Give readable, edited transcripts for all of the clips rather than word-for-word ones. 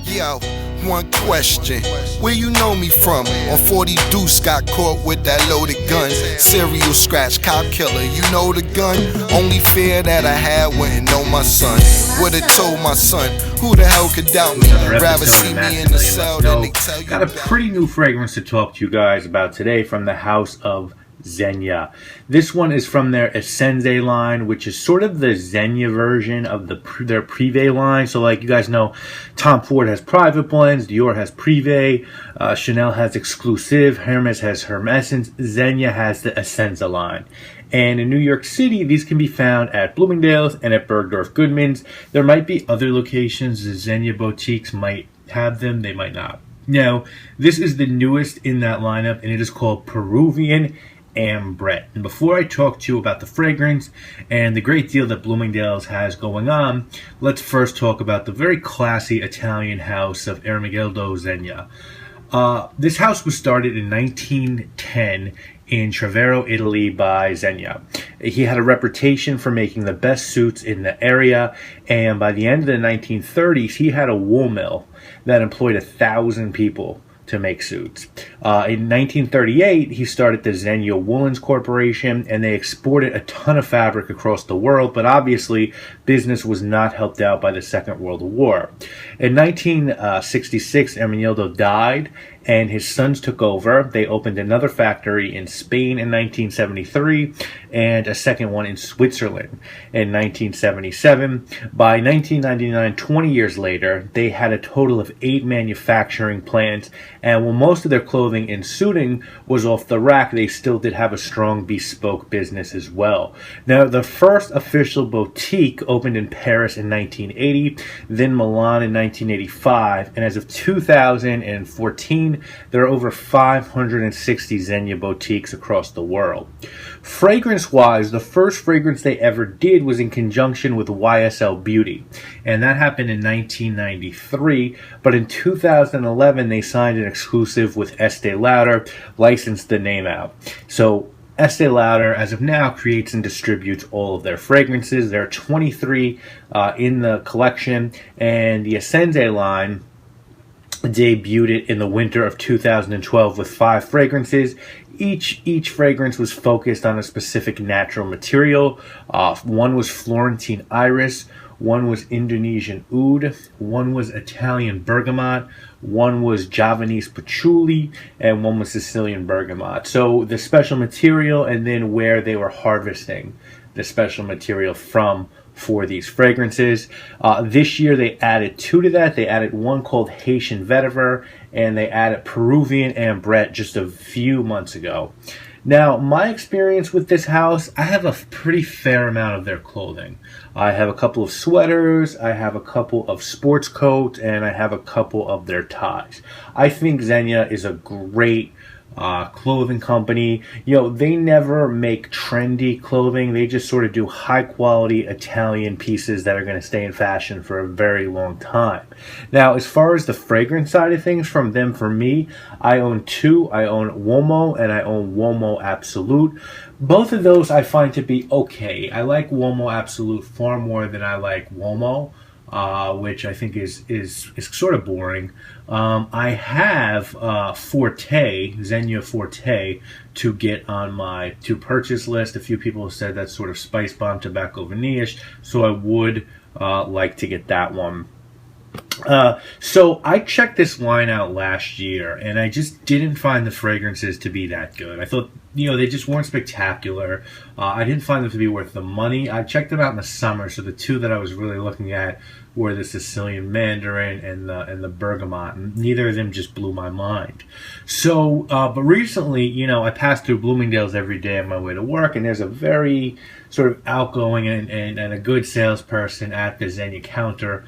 Yo, one question. Where you know me from? On 40 Deuce, got caught with that loaded gun. Serial scratch, cop killer, you know the gun? Only fear that I had wouldn't know my son. Would've told my son, who the hell could doubt me? Rather see me in the cell than they tell you. Got a pretty new fragrance to talk to you guys about today from the house of Zegna. This one is from their Asenze line, which is sort of the Zegna version of their Privé line. So like you guys know, Tom Ford has private blends, Dior has Privé, Chanel has exclusive, Hermes has Hermescence, Zegna has the Asenze line. And in New York City, these can be found at Bloomingdale's and at Bergdorf Goodman's. There might be other locations, the Zegna boutiques might have them, they might not. Now, this is the newest in that lineup, and it is called Peruvian Ambrette. And before I talk to you about the fragrance and the great deal that Bloomingdale's has going on, let's first talk about the very classy Italian house of Ermenegildo Zegna. This house was started in 1910 in Trevero, Italy by Zegna. He had a reputation for making the best suits in the area, and by the end of the 1930s, he had a wool mill that employed 1,000 people to make suits. In 1938, he started the Zegna Woolens Corporation, and they exported a ton of fabric across the world, but obviously business was not helped out by the Second World War. In 1966, Ermenegildo died, and his sons took over. They opened another factory in Spain in 1973 and a second one in Switzerland in 1977. By 1999, 20 years later, they had a total of 8 manufacturing plants, and while most of their clothing and suiting was off the rack, they still did have a strong bespoke business as well. Now, the first official boutique opened in Paris in 1980, then Milan in 1985, and as of 2014, there are over 560 Zegna boutiques across the world. Fragrance-wise, the first fragrance they ever did was in conjunction with YSL Beauty, and that happened in 1993, but in 2011 they signed an exclusive with Estee Lauder, licensed the name out. So Estee Lauder, as of now, creates and distributes all of their fragrances. There are 23 in the collection, and the Asenze line debuted it in the winter of 2012 with 5 fragrances. Each fragrance was focused on a specific natural material. One was Florentine iris, one was Indonesian oud, one was Italian bergamot, one was Javanese patchouli, and one was Sicilian bergamot. So the special material and then where they were harvesting the special material from for these fragrances. This year they added 2 to that. They added one called Haitian Vetiver, and they added Peruvian Ambrette just a few months ago. Now, my experience with this house, I have a pretty fair amount of their clothing. I have a couple of sweaters, I have a couple of sports coats, and I have a couple of their ties. I think Zegna is a great clothing company. You know, they never make trendy clothing. They just sort of do high quality Italian pieces that are going to stay in fashion for a very long time. Now, as far as the fragrance side of things from them, for me, I own 2. I own Uomo and I own Uomo Absolute. Both of those I find to be okay. I like Uomo Absolute far more than I like Uomo. Which I think is sort of boring. I have Forte, Zegna Forte, to get on my to purchase list. A few people have said that's sort of spice bomb tobacco vanilla-ish, so I would like to get that one. So I checked this line out last year, and I just didn't find the fragrances to be that good. I thought, you know, they just weren't spectacular. I didn't find them to be worth the money. I checked them out in the summer, so the 2 that I was really looking at were the Sicilian Mandarin and the Bergamot, and neither of them just blew my mind. So, but recently, you know, I pass through Bloomingdale's every day on my way to work, and there's a very sort of outgoing and a good salesperson at the Zegna counter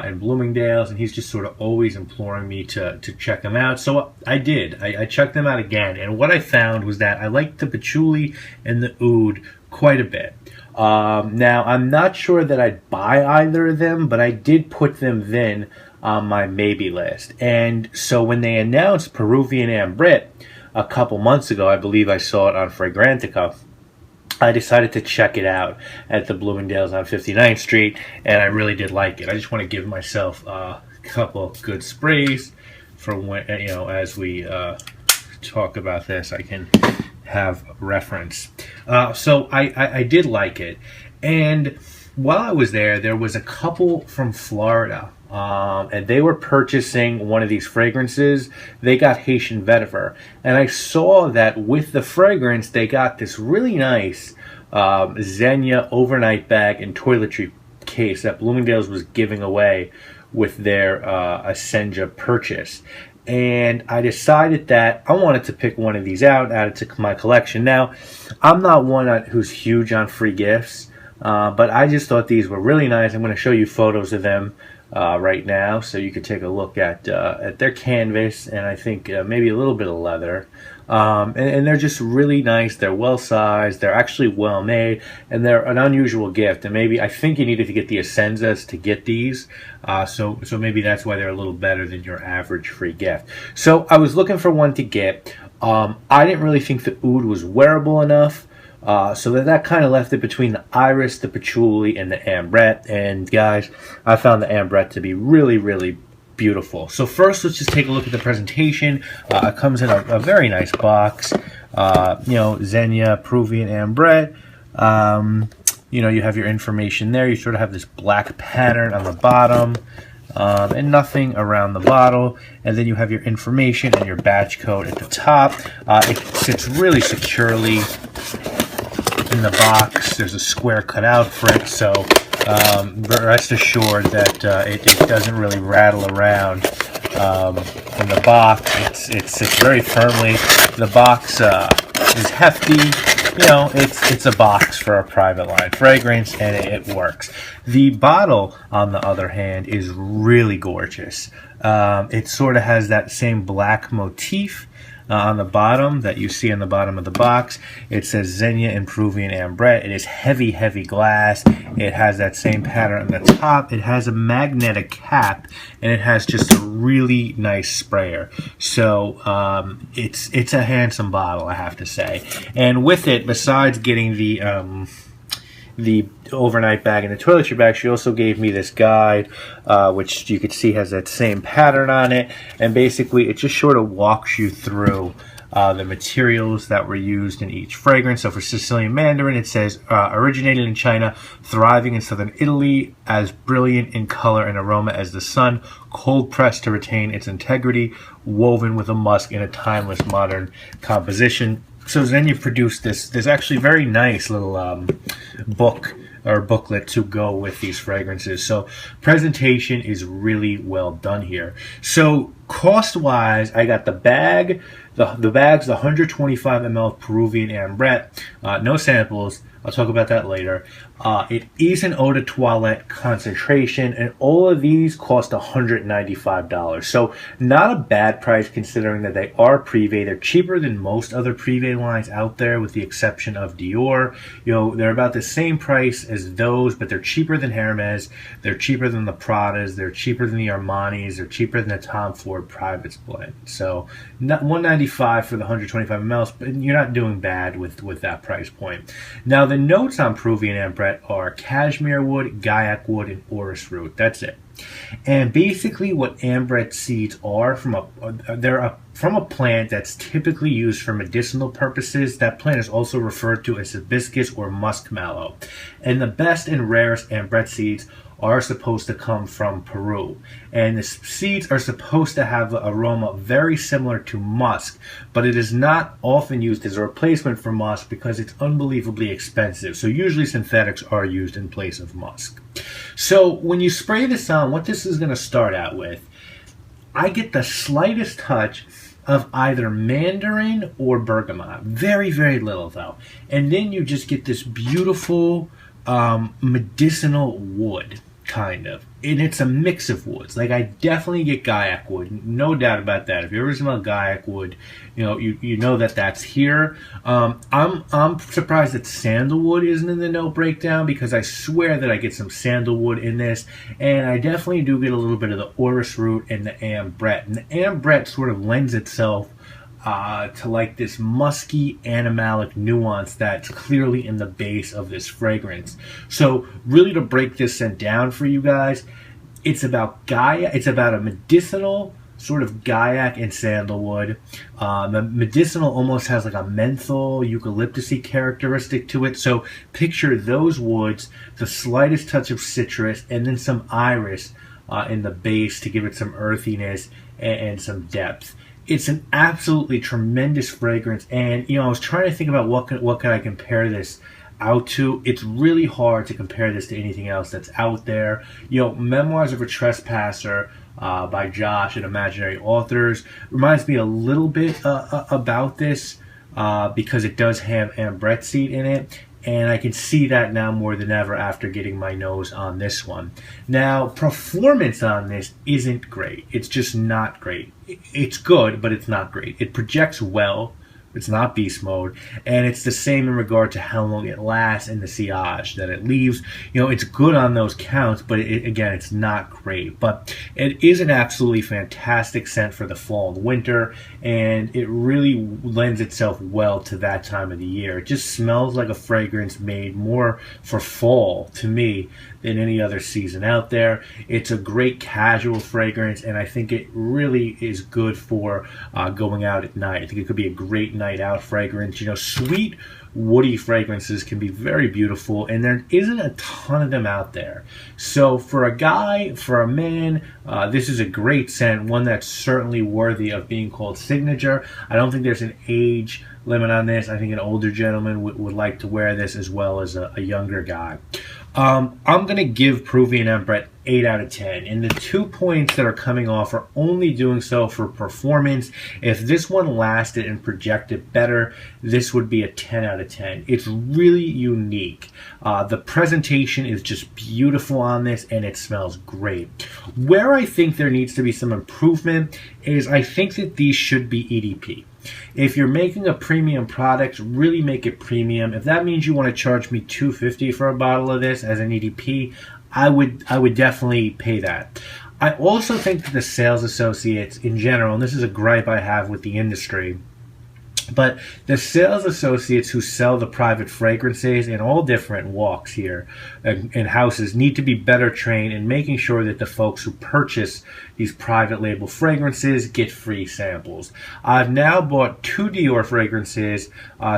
in Bloomingdale's, and he's just sort of always imploring me to check them out. So I did. I checked them out again, and what I found was that I liked the patchouli and the oud quite a bit. Now, I'm not sure that I'd buy either of them, but I did put them then on my maybe list. And so when they announced Peruvian Ambrette a couple months ago, I believe I saw it on Fragrantica, I decided to check it out at the Bloomingdale's on 59th Street, and I really did like it. I just want to give myself couple good sprays for when, as we talk about this, I can have reference. So I did like it. And while I was there, there was a couple from Florida, and they were purchasing one of these fragrances. They got Haitian vetiver, and I saw that with the fragrance, they got this really nice Zegna overnight bag and toiletry case that Bloomingdale's was giving away with their Asenze purchase. And I decided that I wanted to pick one of these out, add it to my collection. Now, I'm not one who's huge on free gifts, but I just thought these were really nice. I'm going to show you photos of them right now, so you could take a look at their canvas, and I think maybe a little bit of leather. And they're just really nice. They're well sized. They're actually well made, and they're an unusual gift. And maybe I think you needed to get the Asenzes to get these. So maybe that's why they're a little better than your average free gift. So I was looking for one to get. I didn't really think the oud was wearable enough. So that kind of left it between the iris, the patchouli, and the ambrette. And guys, I found the ambrette to be really, really beautiful. So first, let's just take a look at the presentation. It comes in a very nice box. Zegna, Peruvian Ambrette. You have your information there. You sort of have this black pattern on the bottom, and nothing around the bottle. And then you have your information and your batch code at the top. It sits really securely in the box. There's a square cut out for it, so rest assured that it doesn't really rattle around in the box. It sits very firmly. The box is hefty. It's a box for a private line fragrance, and it works. The bottle, on the other hand, is really gorgeous. It sort of has that same black motif on the bottom that you see on the bottom of the box. It says Zegna and Peruvian Ambrette. It is heavy, heavy glass. It has that same pattern on the top. It has a magnetic cap, and it has just a really nice sprayer. So it's a handsome bottle, I have to say. And with it, besides getting the overnight bag and the toiletry bag, she also gave me this guide, which you could see has that same pattern on it, and basically it just sort of walks you through the materials that were used in each fragrance. So for Sicilian Mandarin, it says originated in China, thriving in southern Italy, as brilliant in color and aroma as the sun, cold pressed to retain its integrity, woven with a musk in a timeless modern composition. So then you produced this actually very nice little book or booklet to go with these fragrances. So presentation is really well done here. So cost wise, I got the bag. The bag's the 125 ml Peruvian Ambrette. No samples. I'll talk about that later. It is an eau de toilette concentration, and all of these cost $195. So not a bad price considering that they are Privé. They're cheaper than most other Privé lines out there, with the exception of Dior. They're about the same price as those, but they're cheaper than Hermes. They're cheaper than the Pradas. They're cheaper than the Armanis. They're cheaper than the Tom Ford Privates blend. So not $195 for the 125 ml, but you're not doing bad with that price point. Now the notes on Peruvian Ambrette are cashmere wood, gaiac wood, and orris root. That's it. And basically what Ambrette seeds are from a plant that's typically used for medicinal purposes. That plant is also referred to as hibiscus or muskmallow. And the best and rarest Ambrette seeds are supposed to come from Peru. And the seeds are supposed to have an aroma very similar to musk, but it is not often used as a replacement for musk because it's unbelievably expensive. So usually synthetics are used in place of musk. So when you spray this on, what this is going to start out with, I get the slightest touch of either mandarin or bergamot. Very, very little though. And then you just get this beautiful medicinal wood, kind of. And it's a mix of woods. Like, I definitely get gaiac wood, no doubt about that. If you ever smell gaiac wood, you know that that's here. I'm surprised that sandalwood isn't in the note breakdown, because I swear that I get some sandalwood in this, and I definitely do get a little bit of the orris root and the ambrette. And the ambrette sort of lends itself to like this musky animalic nuance that's clearly in the base of this fragrance. So really, to break this scent down for you guys, It's about Gaia. It's about a medicinal sort of Gaiac and sandalwood. The medicinal almost has like a menthol, eucalyptusy characteristic to it. So picture those woods, the slightest touch of citrus, and then some iris in the base to give it some earthiness and some depth. It's an absolutely tremendous fragrance, and I was trying to think about what could I compare this out to. It's really hard to compare this to anything else that's out there. Memoirs of a Trespasser by Josh at Imaginary Authors reminds me a little bit about this because it does have Ambrette seed in it, and I can see that now more than ever after getting my nose on this one. Now, performance on this isn't great. It's just not great. It's good, but it's not great. It projects well. It's not beast mode, and it's the same in regard to how long it lasts and the sillage that it leaves. It's good on those counts, but again, it's not great. But it is an absolutely fantastic scent for the fall and winter, and it really lends itself well to that time of the year. It just smells like a fragrance made more for fall to me than any other season out there. It's a great casual fragrance, and I think it really is good for going out at night. I think it could be a great night out fragrance. Sweet, woody fragrances can be very beautiful, and there isn't a ton of them out there. So for a guy, for a man, this is a great scent, one that's certainly worthy of being called signature. I don't think there's an age limit on this. I think an older gentleman would like to wear this as well as a younger guy. I'm going to give Peruvian Ambrette 8 out of 10, and the 2 points that are coming off are only doing so for performance. If this one lasted and projected better, this would be a 10 out of 10. It's really unique. The presentation is just beautiful on this, and it smells great. Where I think there needs to be some improvement is I think that these should be EDP. If you're making a premium product, really make it premium. If that means you want to charge me $250 for a bottle of this as an EDP, I would definitely pay that. I also think that the sales associates in general, and this is a gripe I have with the industry, but the sales associates who sell the private fragrances in all different walks here and houses need to be better trained in making sure that the folks who purchase these private label fragrances get free samples. I've now bought 2 Dior fragrances,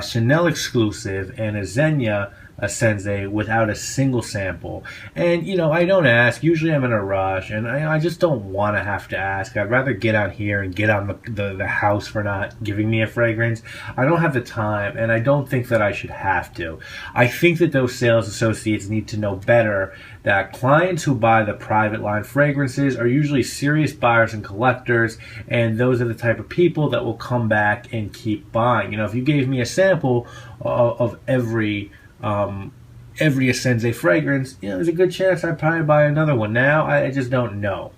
Chanel exclusive and a Zegna Asenze without a single sample. And I don't ask. Usually I'm in a rush, and I just don't want to have to ask. I'd rather get out here and get on the house for not giving me a fragrance. I don't have the time, and I don't think that I should have to. I think that those sales associates need to know better that clients who buy the private line fragrances are usually serious buyers and collectors, and those are the type of people that will come back and keep buying. If you gave me a sample of every Asenze fragrance, there's a good chance I'd probably buy another one. Now, I just don't know.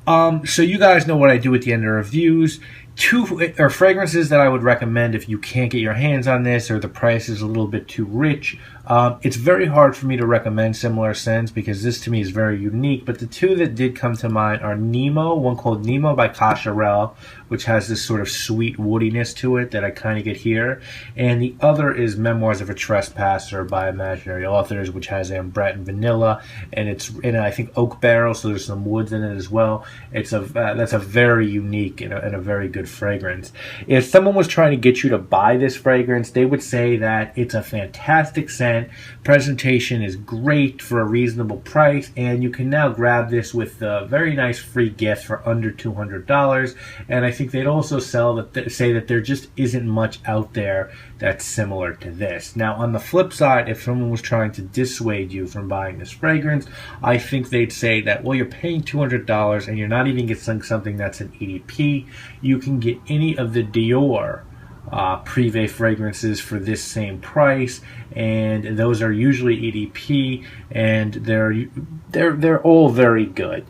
So you guys know what I do at the end of reviews. 2 fragrances that I would recommend if you can't get your hands on this or the price is a little bit too rich. It's very hard for me to recommend similar scents because this to me is very unique, but the 2 that did come to mind are Nemo, one called Nemo by Cacharel, which has this sort of sweet woodiness to it that I kind of get here, and the other is Memoirs of a Trespasser by Imaginary Authors, which has Ambrette and vanilla, and it's in I think oak barrel, so there's some woods in it as well. That's a very unique and a very good fragrance. If someone was trying to get you to buy this fragrance, they would say that it's a fantastic scent. Presentation is great for a reasonable price, and you can now grab this with a very nice free gift for under $200. And I think they'd also say that there just isn't much out there that's similar to this. Now, on the flip side, if someone was trying to dissuade you from buying this fragrance, I think they'd say that, well, you're paying $200 and you're not even getting something that's an EDP. You can get any of the Dior Privé fragrances for this same price, and those are usually EDP, and they're all very good.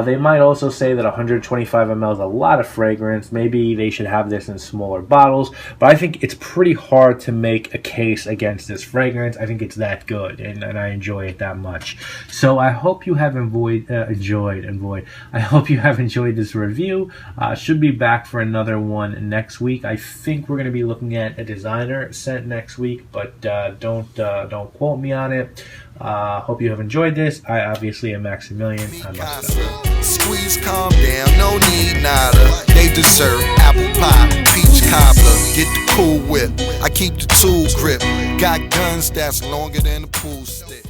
They might also say that 125 ml is a lot of fragrance. Maybe they should have this in smaller bottles, but I think it's pretty hard to make a case against this fragrance. I think it's that good, and I enjoy it that much. So I hope you have enjoyed. I hope you have enjoyed this review. Should be back for another one next week. I think we're going to be looking at a designer scent next week, but don't quote me on it. Hope you have enjoyed this. I obviously am Maximilian. I must go. Squeeze, calm down, no need nada. They deserve apple pie, peach cobbler. Get the cool whip, I keep the tool grip. Got guns that's longer than a pool stick.